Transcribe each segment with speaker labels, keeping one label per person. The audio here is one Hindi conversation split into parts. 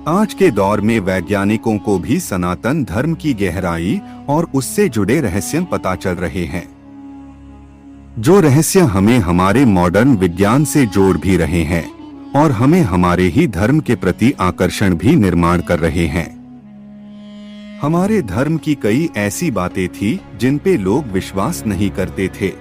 Speaker 1: आज के दौर में वैज्ञानिकों को भी सनातन धर्म की गहराई और उससे जुड़े रहस्य पता चल रहे हैं, जो रहस्य हमें हमारे मॉडर्न विज्ञान से जोड़ भी रहे हैं और हमें हमारे ही धर्म के प्रति आकर्षण भी निर्माण कर रहे हैं। हमारे धर्म की कई ऐसी बातें थी जिन पे लोग विश्वास नहीं करते थे,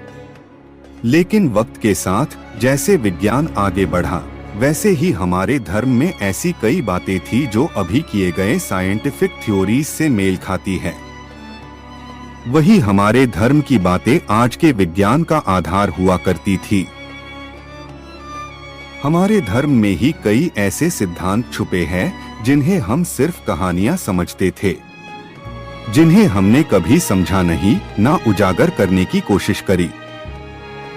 Speaker 1: लेकिन वक्त के साथ जैसे विज्ञान आगे बढ़ा वैसे ही हमारे धर्म में ऐसी कई बातें थी जो अभी किए गए साइंटिफिक थ्योरीज से मेल खाती है। वही हमारे धर्म की बातें आज के विज्ञान का आधार हुआ करती थी। हमारे धर्म में ही कई ऐसे सिद्धांत छुपे हैं जिन्हें हम सिर्फ कहानियां समझते थे, जिन्हें हमने कभी समझा नहीं, ना उजागर करने की कोशिश करी।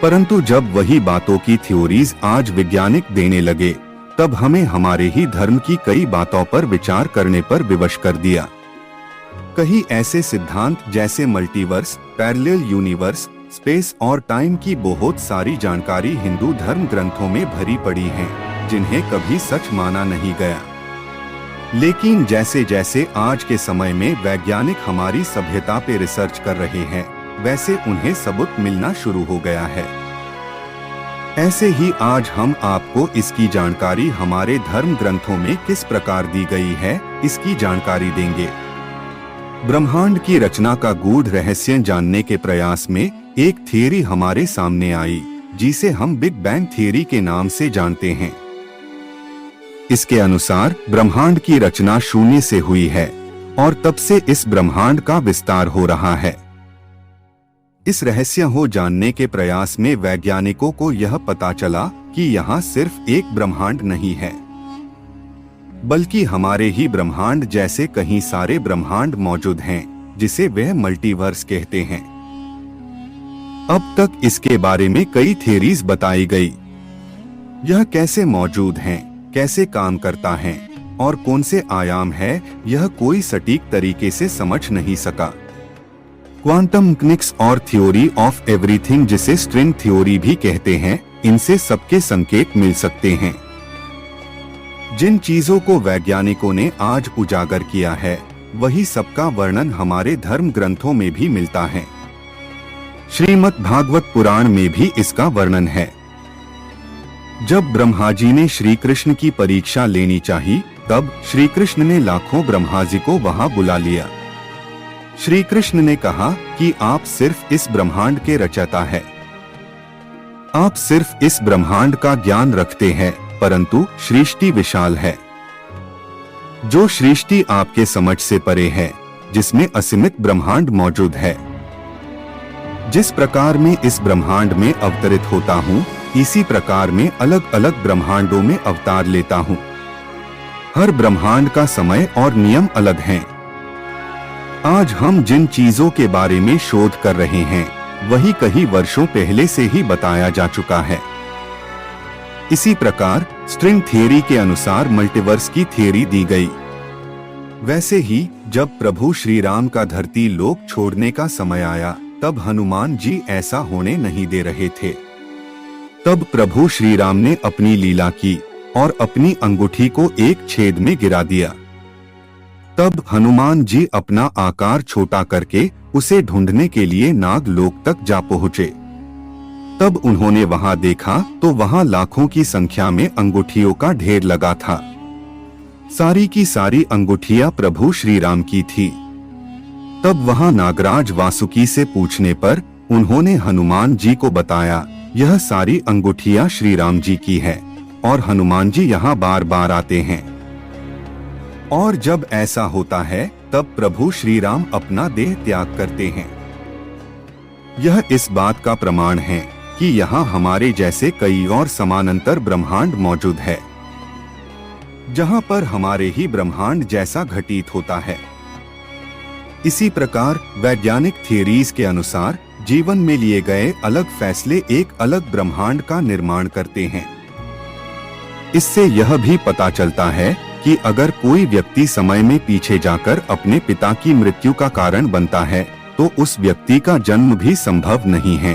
Speaker 1: परंतु जब वही बातों की थ्योरीज आज वैज्ञानिक देने लगे, तब हमें हमारे ही धर्म की कई बातों पर विचार करने पर विवश कर दिया। कई ऐसे सिद्धांत जैसे मल्टीवर्स, पैरेलल यूनिवर्स, स्पेस और टाइम की बहुत सारी जानकारी हिंदू धर्म ग्रंथों में भरी पड़ी है, जिन्हें कभी सच माना नहीं गया। लेकिन जैसे जैसे आज के समय में वैज्ञानिक हमारी सभ्यता पे रिसर्च कर रहे हैं, वैसे उन्हें सबूत मिलना शुरू हो गया है। ऐसे ही आज हम आपको इसकी जानकारी हमारे धर्म ग्रंथों में किस प्रकार दी गई है, इसकी जानकारी देंगे। ब्रह्मांड की रचना का गूढ़ रहस्य जानने के प्रयास में एक थियरी हमारे सामने आई, जिसे हम बिग बैंग थियरी के नाम से जानते हैं। इसके अनुसार ब्रह्मांड की रचना शून्य से हुई है और तब से इस ब्रह्मांड का विस्तार हो रहा है। इस रहस्य हो जानने के प्रयास में वैज्ञानिकों को यह पता चला कि यहाँ सिर्फ एक ब्रह्मांड नहीं है, बल्कि हमारे ही ब्रह्मांड जैसे कई सारे ब्रह्मांड मौजूद हैं, जिसे वह मल्टीवर्स कहते हैं। अब तक इसके बारे में कई थ्योरीज बताई गई। यह कैसे मौजूद हैं, कैसे काम करता है और कौन से आयाम है, यह कोई सटीक तरीके से समझ नहीं सका। क्वांटम मैकेनिक्स और थ्योरी ऑफ एवरीथिंग, जिसे स्ट्रिंग थ्योरी भी कहते हैं, इनसे सबके संकेत मिल सकते हैं। जिन चीजों को वैज्ञानिकों ने आज उजागर किया है, वही सबका वर्णन हमारे धर्म ग्रंथों में भी मिलता है। श्रीमद् भागवत पुराण में भी इसका वर्णन है। जब ब्रह्मा जी ने श्री कृष्ण की परीक्षा लेनी चाहिए, तब श्री कृष्ण ने लाखों ब्रह्मा जी को वहां बुला लिया। श्री कृष्ण ने कहा कि आप सिर्फ इस ब्रह्मांड के रचयिता हैं। आप सिर्फ इस ब्रह्मांड का ज्ञान रखते हैं, परंतु सृष्टि विशाल है। जो सृष्टि आपके समझ से परे है, जिसमें असीमित ब्रह्मांड मौजूद है। जिस प्रकार में इस ब्रह्मांड में अवतरित होता हूँ, इसी प्रकार में अलग अलग ब्रह्मांडों में अवतार लेता हूँ। हर ब्रह्मांड का समय और नियम अलग हैं। आज हम जिन चीजों के बारे में शोध कर रहे हैं, वही कई वर्षों पहले से ही बताया जा चुका है। इसी प्रकार स्ट्रिंग थ्योरी के अनुसार मल्टीवर्स की थ्योरी दी गई। वैसे ही जब प्रभु श्री राम का धरती लोक छोड़ने का समय आया, तब हनुमान जी ऐसा होने नहीं दे रहे थे। तब प्रभु श्री राम ने अपनी लीला की और अपनी अंगूठी को एक छेद में गिरा दिया। तब हनुमान जी अपना आकार छोटा करके उसे ढूंढने के लिए नागलोक तक जा पहुँचे। तब उन्होंने वहां देखा तो वहां लाखों की संख्या में अंगूठियों का ढेर लगा था। सारी की सारी अंगूठियां प्रभु श्री राम की थी। तब वहां नागराज वासुकी से पूछने पर उन्होंने हनुमान जी को बताया, यह सारी अंगूठियां श्री राम जी की है और हनुमान जी यहाँ बार बार आते हैं। और जब ऐसा होता है, तब प्रभु श्री राम अपना देह त्याग करते हैं। यह इस बात का प्रमाण है कि यहाँ हमारे जैसे कई और समानांतर ब्रह्मांड मौजूद है, जहाँ पर हमारे ही ब्रह्मांड जैसा घटित होता है। इसी प्रकार वैज्ञानिक थ्योरीज के अनुसार जीवन में लिए गए अलग फैसले एक अलग ब्रह्मांड का निर्माण करते हैं। इससे यह भी पता चलता है कि अगर कोई व्यक्ति समय में पीछे जाकर अपने पिता की मृत्यु का कारण बनता है, तो उस व्यक्ति का जन्म भी संभव नहीं है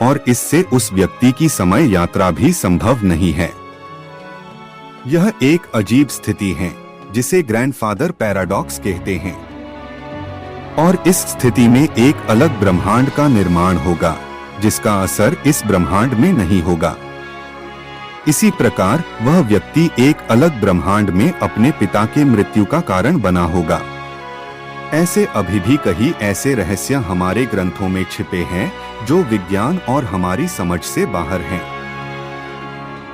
Speaker 1: और इससे उस व्यक्ति की समय यात्रा भी संभव नहीं है। यह एक अजीब स्थिति है जिसे ग्रैंडफादर पैराडॉक्स कहते हैं। और इस स्थिति में एक अलग ब्रह्मांड का निर्माण होगा, जिसका असर इस ब्रह्मांड में नहीं होगा। इसी प्रकार वह व्यक्ति एक अलग ब्रह्मांड में अपने पिता के मृत्यु का कारण बना होगा। ऐसे अभी भी कई ऐसे रहस्य हमारे ग्रंथों में छिपे हैं जो विज्ञान और हमारी समझ से बाहर हैं।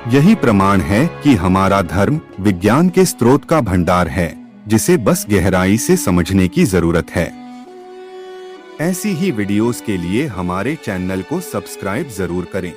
Speaker 1: यही प्रमाण है कि हमारा धर्म विज्ञान के स्रोत का भंडार है, जिसे बस गहराई से समझने की जरूरत है। ऐसी ही वीडियोस के लिए हमारे चैनल को सब्सक्राइब जरूर करें।